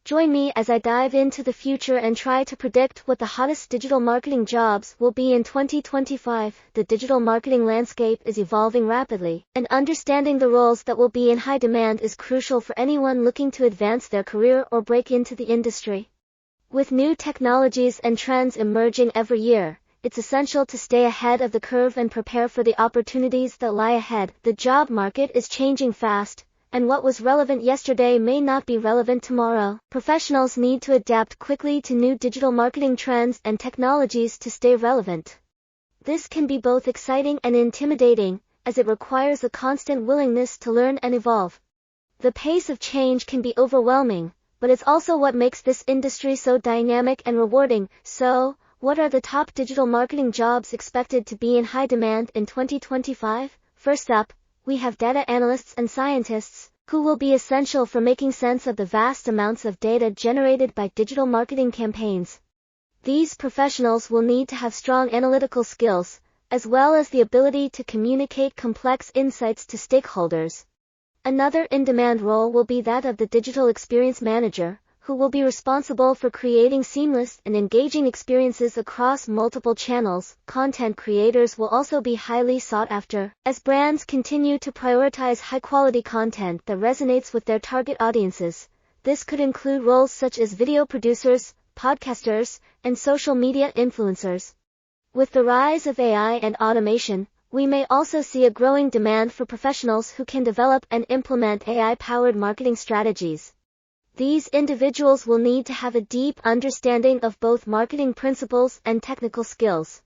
Join me as I dive into the future and try to predict what the hottest digital marketing jobs will be in 2025. The digital marketing landscape is evolving rapidly, and understanding the roles that will be in high demand is crucial for anyone looking to advance their career or break into the industry. With new technologies and trends emerging every year, it's essential to stay ahead of the curve and prepare for the opportunities that lie ahead. The job market is changing fast, and what was relevant yesterday may not be relevant tomorrow. Professionals need to adapt quickly to new digital marketing trends and technologies to stay relevant. This can be both exciting and intimidating, as it requires a constant willingness to learn and evolve. The pace of change can be overwhelming, but it's also what makes this industry so dynamic and rewarding. So, what are the top digital marketing jobs expected to be in high demand in 2025? First up, we have data analysts and scientists, who will be essential for making sense of the vast amounts of data generated by digital marketing campaigns. These professionals will need to have strong analytical skills, as well as the ability to communicate complex insights to stakeholders. Another in-demand role will be that of the digital experience manager, who will be responsible for creating seamless and engaging experiences across multiple channels. Content creators will also be highly sought after, as brands continue to prioritize high-quality content that resonates with their target audiences. This could include roles such as video producers, podcasters, and social media influencers. With the rise of AI and automation, we may also see a growing demand for professionals who can develop and implement AI-powered marketing strategies. These individuals will need to have a deep understanding of both marketing principles and technical skills.